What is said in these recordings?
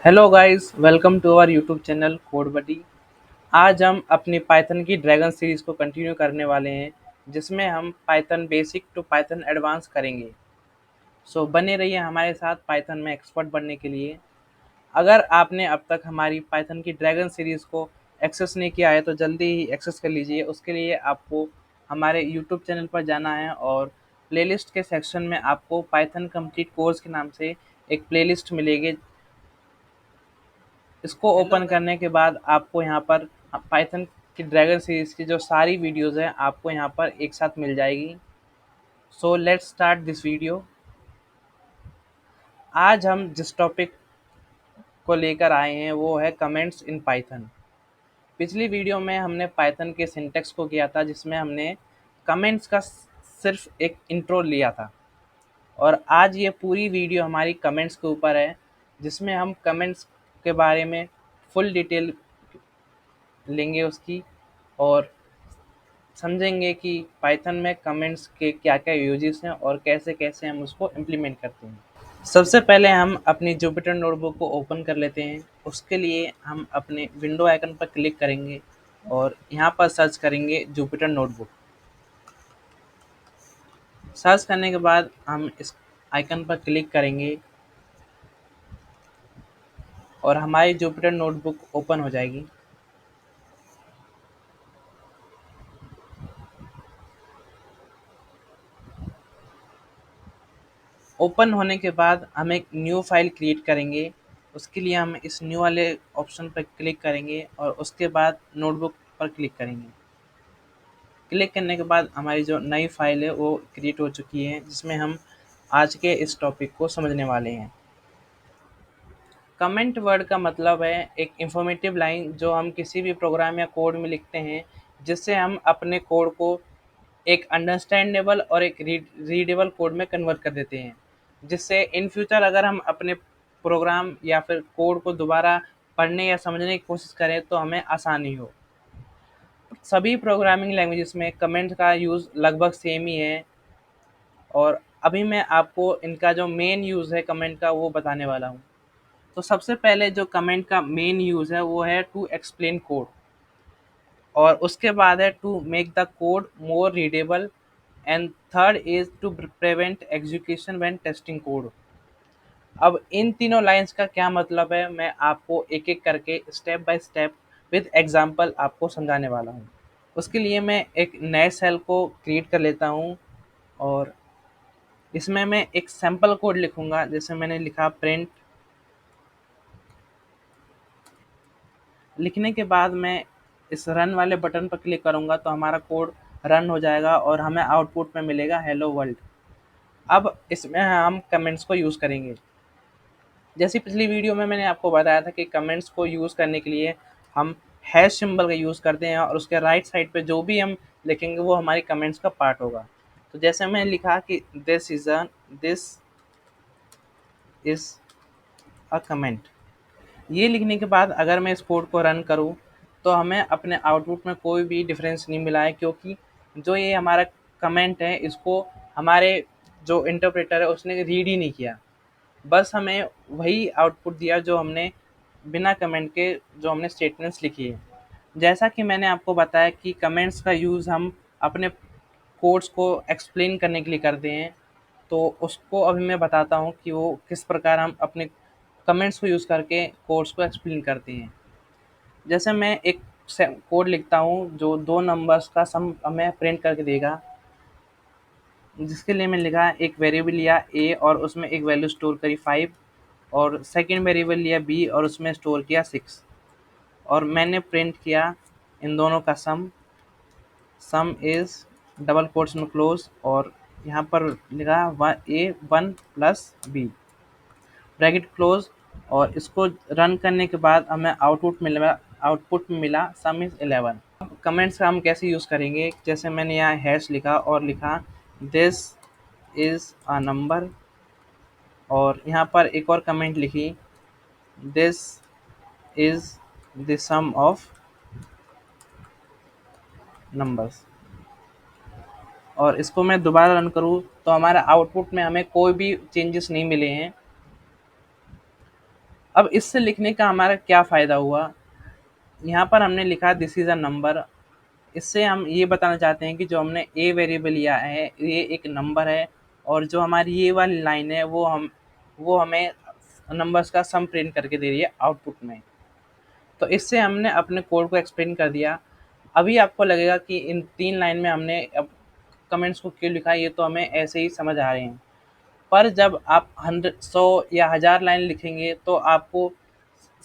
Hello guys, welcome to our YouTube channel code buddy. आज हम अपनी पाइथन की ड्रैगन सीरीज़ को कंटिन्यू करने वाले हैं, जिसमें हम Python basic to Python advance करेंगे। सो बने रहिए हमारे साथ पाइथन में एक्सपर्ट बनने के लिए। अगर आपने अब तक हमारी पाइथन की ड्रैगन सीरीज़ को एक्सेस नहीं किया है तो जल्दी ही एक्सेस कर लीजिए। उसके लिए आपको हमारे यूट्यूब चैनल पर जाना है और प्लेलिस्ट के सेक्शन में आपको पाइथन कंप्लीट कोर्स के नाम से एक प्लेलिस्ट मिलेगी। इसको ओपन करने के बाद आपको यहाँ पर पाइथन की ड्रैगन सीरीज की जो सारी वीडियोस हैं आपको यहाँ पर एक साथ मिल जाएगी। So let's start this video. आज हम जिस टॉपिक को लेकर आए हैं वो है कमेंट्स इन पाइथन। पिछली वीडियो में हमने पाइथन के सिंटेक्स को किया था, जिसमें हमने कमेंट्स का सिर्फ एक इंट्रो लिया था। और आज ये पूरी वीडियो हमारी कमेंट्स के ऊपर है, जिसमें हम कमेंट्स के बारे में फुल डिटेल लेंगे उसकी, और समझेंगे कि पाइथन में कमेंट्स के क्या क्या यूजेस हैं और कैसे कैसे हम उसको इम्प्लीमेंट करते हैं। सबसे पहले हम अपनी जुपिटर नोटबुक को ओपन कर लेते हैं। उसके लिए हम अपने विंडो आइकन पर क्लिक करेंगे और यहाँ पर सर्च करेंगे जुपिटर नोटबुक। सर्च करने के बाद हम इस आइकन पर क्लिक करेंगे और हमारी जुपिटर नोटबुक ओपन हो जाएगी। ओपन होने के बाद हम एक न्यू फाइल क्रिएट करेंगे। उसके लिए हम इस न्यू वाले ऑप्शन पर क्लिक करेंगे और उसके बाद नोटबुक पर क्लिक करेंगे। क्लिक करने के बाद हमारी जो नई फाइल है वो क्रिएट हो चुकी है, जिसमें हम आज के इस टॉपिक को समझने वाले हैं। कमेंट वर्ड का मतलब है एक इंफॉर्मेटिव लाइन जो हम किसी भी प्रोग्राम या कोड में लिखते हैं, जिससे हम अपने कोड को एक अंडरस्टैंडेबल और एक रीडेबल कोड में कन्वर्ट कर देते हैं, जिससे इन फ्यूचर अगर हम अपने प्रोग्राम या फिर कोड को दोबारा पढ़ने या समझने की कोशिश करें तो हमें आसानी हो। सभी प्रोग्रामिंग लैंग्वेजेस में कमेंट का यूज़ लगभग सेम ही है, और अभी मैं आपको इनका जो मेन यूज़ है कमेंट का वो बताने वाला हूँ। तो सबसे पहले जो कमेंट का मेन यूज़ है वो है टू एक्सप्लेन कोड, और उसके बाद है to make the code more readable, and third is to prevent execution when testing code. अब इन तीनों लाइंस का क्या मतलब है मैं आपको एक एक करके step by step with example आपको समझाने वाला हूँ। उसके लिए मैं एक नए सेल को क्रिएट कर लेता हूँ और इसमें मैं एक सैम्पल कोड लिखूंगा। जैसे मैंने लिखा प्रिंट। लिखने के बाद मैं इस रन वाले बटन पर क्लिक करूंगा तो हमारा कोड रन हो जाएगा और हमें आउटपुट में मिलेगा हेलो वर्ल्ड। अब इसमें हम कमेंट्स को यूज़ करेंगे। जैसे पिछली वीडियो में मैंने आपको बताया था कि कमेंट्स को यूज़ करने के लिए हम हैश सिंबल का यूज़ करते हैं, और उसके राइट साइड पे जो भी हम लिखेंगे वो हमारी कमेंट्स का पार्ट होगा। तो जैसे मैंने लिखा कि दिस इज़ अ कमेंट। ये लिखने के बाद अगर मैं इस कोड को रन करूँ तो हमें अपने आउटपुट में कोई भी डिफरेंस नहीं मिला है, क्योंकि जो ये हमारा कमेंट है इसको हमारे जो इंटरप्रेटर है उसने रीड ही नहीं किया। बस हमें वही आउटपुट दिया जो हमने बिना कमेंट के जो हमने स्टेटमेंट्स लिखी है। जैसा कि मैंने आपको बताया कि कमेंट्स का यूज़ हम अपने कोड्स को एक्सप्लेन करने के लिए करते हैं, तो उसको अभी मैं बताता हूँ कि वो किस प्रकार हम अपने कमेंट्स को यूज़ करके कोड्स को एक्सप्लेन करते हैं। जैसे मैं एक कोड लिखता हूँ जो दो नंबर्स का सम हमें प्रिंट करके देगा, जिसके लिए मैंने लिखा एक वेरिएबल लिया ए और उसमें एक वैल्यू स्टोर करी 5, और सेकंड वेरिएबल लिया बी और उसमें स्टोर किया 6, और मैंने प्रिंट किया इन दोनों का सम इज़ डबल कोट्स में क्लोज, और यहाँ पर लिखा ए 1 प्लस बी ब्रैकेट क्लोज। और इसको रन करने के बाद हमें आउटपुट में मिला सम इज़ 11। अब कमेंट्स का हम कैसे यूज़ करेंगे, जैसे मैंने यहाँ हैश लिखा और लिखा दिस इज़ अ नंबर, और यहाँ पर एक और कमेंट लिखी this is the sum of numbers, और इसको मैं दोबारा रन करूँ तो हमारा आउटपुट में हमें कोई भी चेंजेस नहीं मिले हैं। अब इससे लिखने का हमारा क्या फ़ायदा हुआ, यहाँ पर हमने लिखा दिस इज़ अ नंबर। इससे हम ये बताना चाहते हैं कि जो हमने ए वेरिएबल लिया है ये एक नंबर है, और जो हमारी ये वाली लाइन है वो हमें नंबर्स का सम प्रिंट करके दे रही है आउटपुट में। तो इससे हमने अपने कोड को एक्सप्लेन कर दिया। अभी आपको लगेगा कि इन 3 लाइन में हमने अब कमेंट्स को क्यों लिखा, ये तो हमें ऐसे ही समझ आ रहे हैं। पर जब आप 100 या 1000 लाइन लिखेंगे तो आपको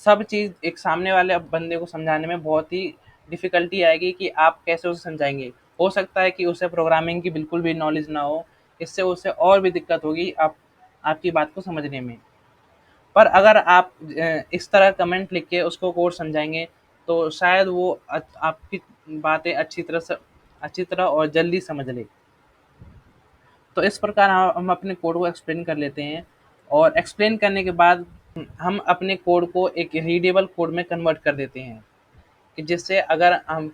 सब चीज़ एक सामने वाले बंदे को समझाने में बहुत ही डिफ़िकल्टी आएगी कि आप कैसे उसे समझाएँगे। हो सकता है कि उसे प्रोग्रामिंग की बिल्कुल भी नॉलेज ना हो, इससे उसे और भी दिक्कत होगी आपकी बात को समझने में। पर अगर आप इस तरह कमेंट लिख के उसको कोड समझाएँगे, तो शायद वो आपकी बातें अच्छी तरह और जल्दी समझ ले। तो इस प्रकार हम अपने कोड को एक्सप्लेन कर लेते हैं, और एक्सप्लेन करने के बाद हम अपने कोड को एक रीडेबल कोड में कन्वर्ट कर देते हैं, कि जिससे अगर हम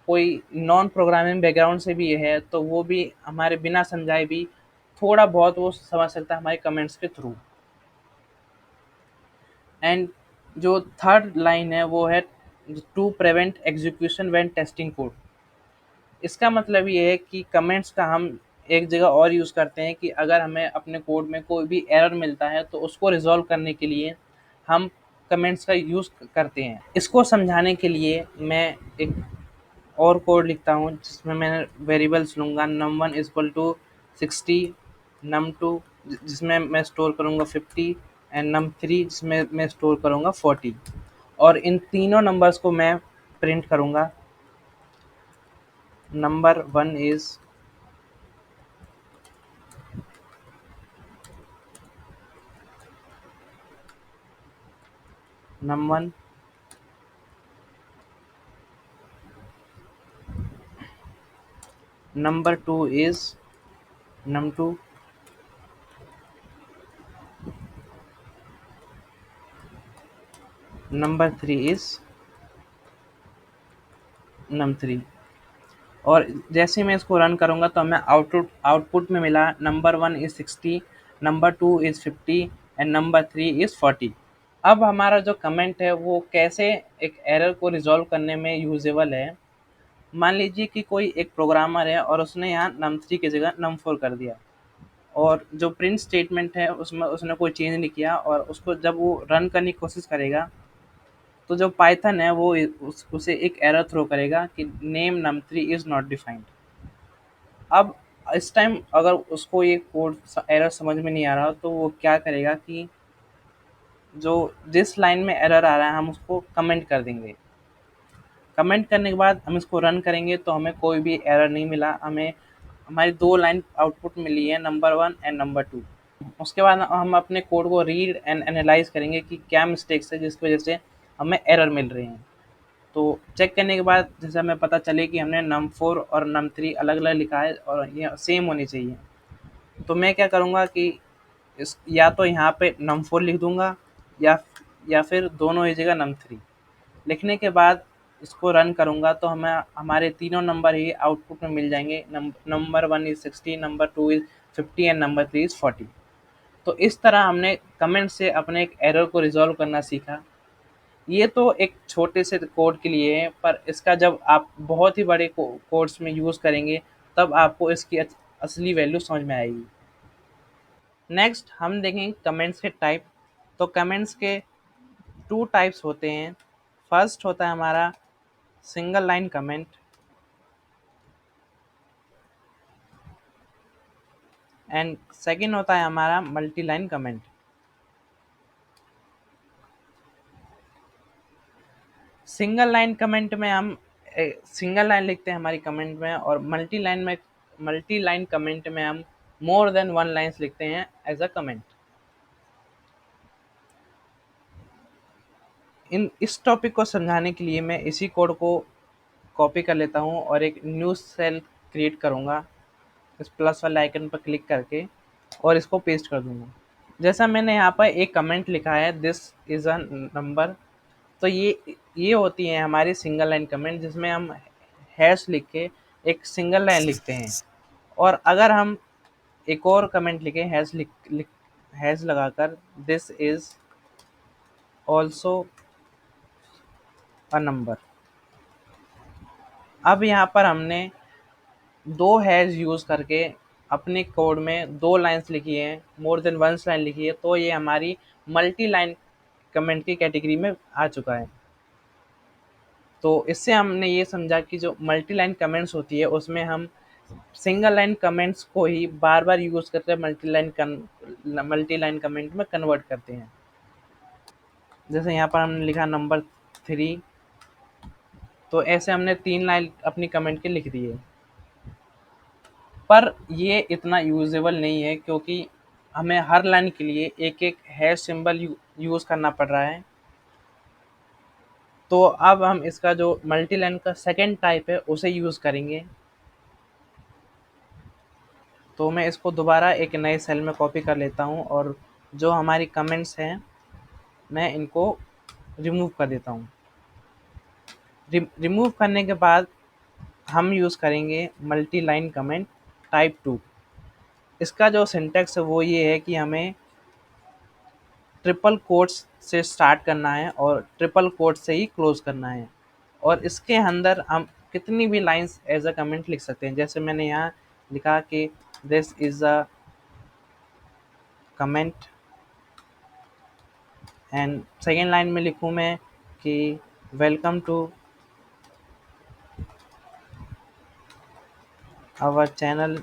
कोई नॉन प्रोग्रामिंग बैकग्राउंड से भी है तो वो भी हमारे बिना समझाए भी थोड़ा बहुत वो समझ सकता है हमारे कमेंट्स के थ्रू। एंड जो थर्ड लाइन है वो है to prevent execution when testing code. इसका मतलब ये है कि कमेंट्स का हम एक जगह और यूज़ करते हैं कि अगर हमें अपने कोड में कोई भी एरर मिलता है तो उसको रिज़ॉल्व करने के लिए हम कमेंट्स का यूज़ करते हैं। इसको समझाने के लिए मैं एक और कोड लिखता हूँ जिसमें मैं वेरिएबल्स लूँगा num1 इक्वल टू 60, num2 जिसमें मैं स्टोर करूँगा 50 एंड num3 जिसमें मैं स्टोर करूँगा 40, और इन तीनों नंबर्स को मैं प्रिंट करूँगा। Number 1 is num1, number 2 is num2, number 3 is num3। और जैसे ही मैं इसको रन करूँगा तो हमें आउटपुट में मिला number 1 is 60, number 2 is 50 and number 3 is 40। अब हमारा जो कमेंट है वो कैसे एक एरर को रिज़ॉल्व करने में यूज़ेबल है। मान लीजिए कि कोई एक प्रोग्रामर है और उसने यहाँ num3 की जगह num4 कर दिया, और जो प्रिंट स्टेटमेंट है उसमें उसने कोई चेंज नहीं किया, और उसको जब वो रन करने की कोशिश करेगा तो जो पाइथन है वो उसे एक एरर थ्रो करेगा कि name num3 is not defined. अब इस टाइम अगर उसको ये कोड एरर समझ में नहीं आ रहा तो वो क्या करेगा कि जो जिस लाइन में एरर आ रहा है हम उसको कमेंट कर देंगे। कमेंट करने के बाद हम इसको रन करेंगे तो हमें कोई भी एरर नहीं मिला, हमें हमारी 2 लाइन आउटपुट मिली है नंबर 1 एंड नंबर 2। उसके बाद हम अपने कोड को रीड एंड एनालाइज़ करेंगे कि क्या मिस्टेक्स है जिसकी वज़ह से हमें एरर मिल रहे हैं। तो चेक करने के बाद जैसे हमें पता चले कि हमने num4 और num3 अलग-अलग लिखा है और ये सेम होनी चाहिए। तो मैं क्या करूँगा कि इस या तो यहाँ पे num4 लिख दूँगा, या फिर दोनों ही जगह num3 लिखने के बाद इसको रन करूँगा तो हमें हमारे तीनों नंबर ही आउटपुट में मिल जाएँगे। Number 1 is 60, number 2 is 50 and number 3 is 40। तो इस तरह हमने कमेंट से अपने एक एरर को रिज़ॉल्व करना सीखा। ये तो एक छोटे से कोड के लिए है, पर इसका जब आप बहुत ही बड़े कोड्स में यूज़ करेंगे तब आपको इसकी असली वैल्यू समझ में आएगी। नेक्स्ट हम देखेंगे कमेंट्स के टाइप। तो कमेंट्स के 2 टाइप्स होते हैं। फर्स्ट होता है हमारा single line comment, and second होता है हमारा multi line comment. Single line comment में हम सिंगल लाइन लिखते हैं हमारी कमेंट में, और मल्टी लाइन कमेंट में हम मोर देन 1 लाइन्स लिखते हैं एज अ कमेंट। इस टॉपिक को समझाने के लिए मैं इसी कोड को कॉपी कर लेता हूँ और एक न्यू सेल क्रिएट करूँगा इस प्लस वाले आइकन पर क्लिक करके, और इसको पेस्ट कर दूँगा। जैसा मैंने यहाँ पर एक कमेंट लिखा है दिस इज़ अ नंबर, तो ये होती है हमारी सिंगल लाइन कमेंट जिसमें हम हैश लिख के एक सिंगल लाइन लिखते हैं। और अगर हम एक और कमेंट लिखें हैश लिख लिख हैश लगाकर this is also a number. अब यहाँ पर हमने दो हैज यूज़ करके अपने कोड में दो लाइंस लिखी हैं, मोर देन वंस लाइन लिखी है, तो ये हमारी मल्टी लाइन कमेंट की कैटेगरी में आ चुका है। तो इससे हमने ये समझा कि जो मल्टी लाइन कमेंट्स होती है उसमें हम सिंगल लाइन कमेंट्स को ही बार बार यूज़ करके मल्टी लाइन कमेंट में कन्वर्ट करते हैं। जैसे यहाँ पर हमने लिखा नंबर 3, तो ऐसे हमने 3 लाइन अपनी कमेंट के लिख दिए। पर ये इतना यूजेबल नहीं है क्योंकि हमें हर लाइन के लिए एक एक हैश सिंबल यूज़ करना पड़ रहा है। तो अब हम इसका जो मल्टी लाइन का सेकंड टाइप है उसे यूज़ करेंगे। तो मैं इसको दोबारा एक नए सेल में कॉपी कर लेता हूँ और जो हमारी कमेंट्स हैं मैं इनको रिमूव कर देता हूँ। रिमूव करने के बाद हम यूज़ करेंगे मल्टी लाइन कमेंट टाइप 2। इसका जो सिंटैक्स है वो ये है कि हमें ट्रिपल कोट्स से स्टार्ट करना है और ट्रिपल कोट से ही क्लोज करना है, और इसके अंदर हम कितनी भी लाइंस एज अ कमेंट लिख सकते हैं। जैसे मैंने यहाँ लिखा कि this is a comment, and second line में लिखूँ मैं कि welcome to our channel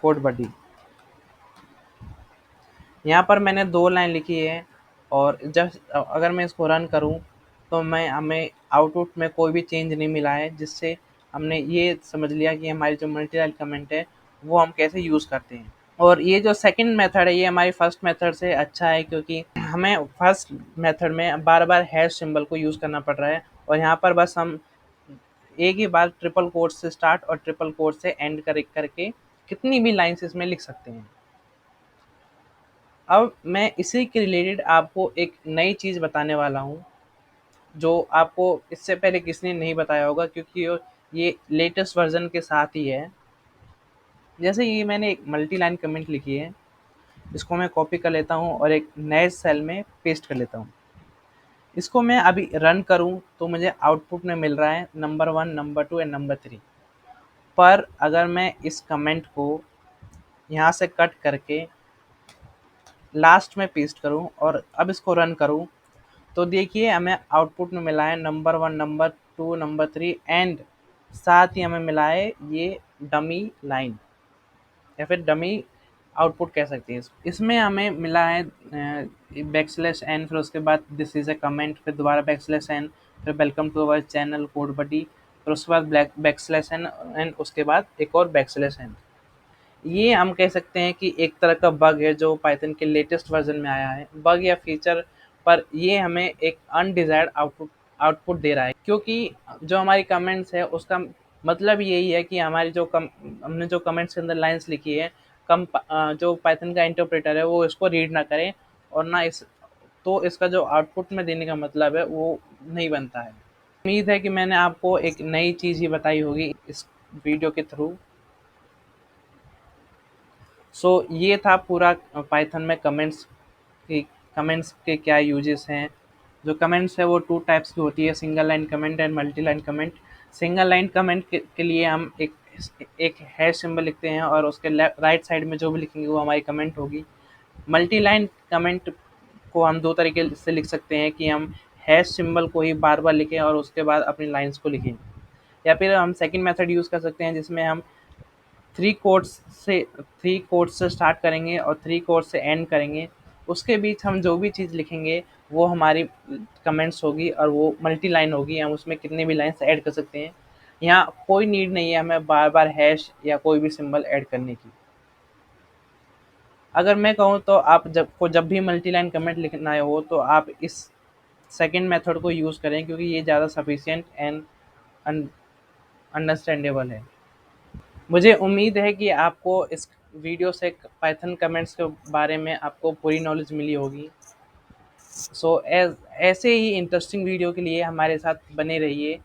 code buddy. यहाँ पर मैंने दो लाइन लिखी है, और जब अगर मैं इसको रन करूँ तो मैं हमें आउटपुट में कोई भी चेंज नहीं मिला है, जिससे हमने ये समझ लिया कि हमारी जो मल्टी लाइन कमेंट है वो हम कैसे यूज़ करते हैं। और ये जो सेकंड मेथड है ये हमारी फर्स्ट मेथड से अच्छा है, क्योंकि हमें फर्स्ट मेथड में बार बार हैश सिंबल को यूज़ करना पड़ रहा है, और यहाँ पर बस हम एक ही बार ट्रिपल कोट से स्टार्ट और ट्रिपल कोट से एंड करके कितनी भी लाइन्स इसमें लिख सकते हैं। अब मैं इसी के रिलेटेड आपको एक नई चीज़ बताने वाला हूँ, जो आपको इससे पहले किसी ने नहीं बताया होगा, क्योंकि ये लेटेस्ट वर्ज़न के साथ ही है। जैसे ये मैंने एक मल्टी लाइन कमेंट लिखी है, इसको मैं कॉपी कर लेता हूँ और एक नए सेल में पेस्ट कर लेता हूँ। इसको मैं अभी रन करूँ तो मुझे आउटपुट में मिल रहा है नंबर 1, नंबर 2 एंड नंबर 3। पर अगर मैं इस कमेंट को यहाँ से कट करके लास्ट में पेस्ट करूँ और अब इसको रन करूँ, तो देखिए हमें आउटपुट में मिला है नंबर 1, नंबर 2, नंबर 3 एंड साथ ही हमें मिला है ये डमी लाइन, या फिर डमी आउटपुट कह सकते हैं। इसमें हमें मिला है बैकस्लैश एन, फिर उसके बाद दिस इज़ अ कमेंट, फिर दोबारा बैकस्लैश एन, फिर welcome to our channel code buddy, फिर उसके बाद बैकस्लैश एन एंड उसके बाद एक और बैकस्लैश एन। ये हम कह सकते हैं कि एक तरह का बग है जो पाइथन के लेटेस्ट वर्जन में आया है, बग या फीचर, पर ये हमें एक अनडिजायर्ड आउटपुट आउटपुट दे रहा है, क्योंकि जो हमारी कमेंट्स है उसका मतलब यही है कि हमारी जो हमने जो कमेंट्स के अंदर लाइंस लिखी है, जो पाइथन का इंटरप्रेटर है वो इसको रीड ना करे, और ना इस तो इसका जो आउटपुट में देने का मतलब है वो नहीं बनता है। उम्मीद है कि मैंने आपको एक नई चीज़ ही बताई होगी इस वीडियो के थ्रू। सो ये था पूरा पाइथन में कमेंट्स के क्या यूजेस हैं। जो कमेंट्स है वो टू टाइप्स की होती है, single line comment and multi line comment. Single line comment के लिए हम एक हैश सिंबल लिखते हैं और उसके राइट साइड में जो भी लिखेंगे वो हमारी कमेंट होगी। मल्टी लाइन कमेंट को हम दो तरीके से लिख सकते हैं कि हम हैश सिंबल को ही बार बार लिखें और उसके बाद अपनी लाइंस को लिखें, या फिर हम सेकंड मेथड यूज़ कर सकते हैं जिसमें हम थ्री कोट्स से स्टार्ट करेंगे और थ्री कोट्स से एंड करेंगे। उसके बीच हम जो भी चीज़ लिखेंगे वो हमारी कमेंट्स होगी और वो मल्टी लाइन होगी, हम उसमें कितने भी लाइन्स ऐड कर सकते हैं। यहाँ कोई नीड नहीं है हमें बार बार हैश या कोई भी सिंबल ऐड करने की। अगर मैं कहूँ तो आप जब भी मल्टी लाइन कमेंट लिखना हो तो आप इस सेकंड मेथड को यूज़ करें, क्योंकि ये ज़्यादा सफिशिएंट एंड अंडरस्टैंडेबल है। मुझे उम्मीद है कि आपको इस वीडियो से पाइथन कमेंट्स के बारे में आपको पूरी नॉलेज मिली होगी। सो ऐसे ही इंटरेस्टिंग वीडियो के लिए हमारे साथ बने रहिए।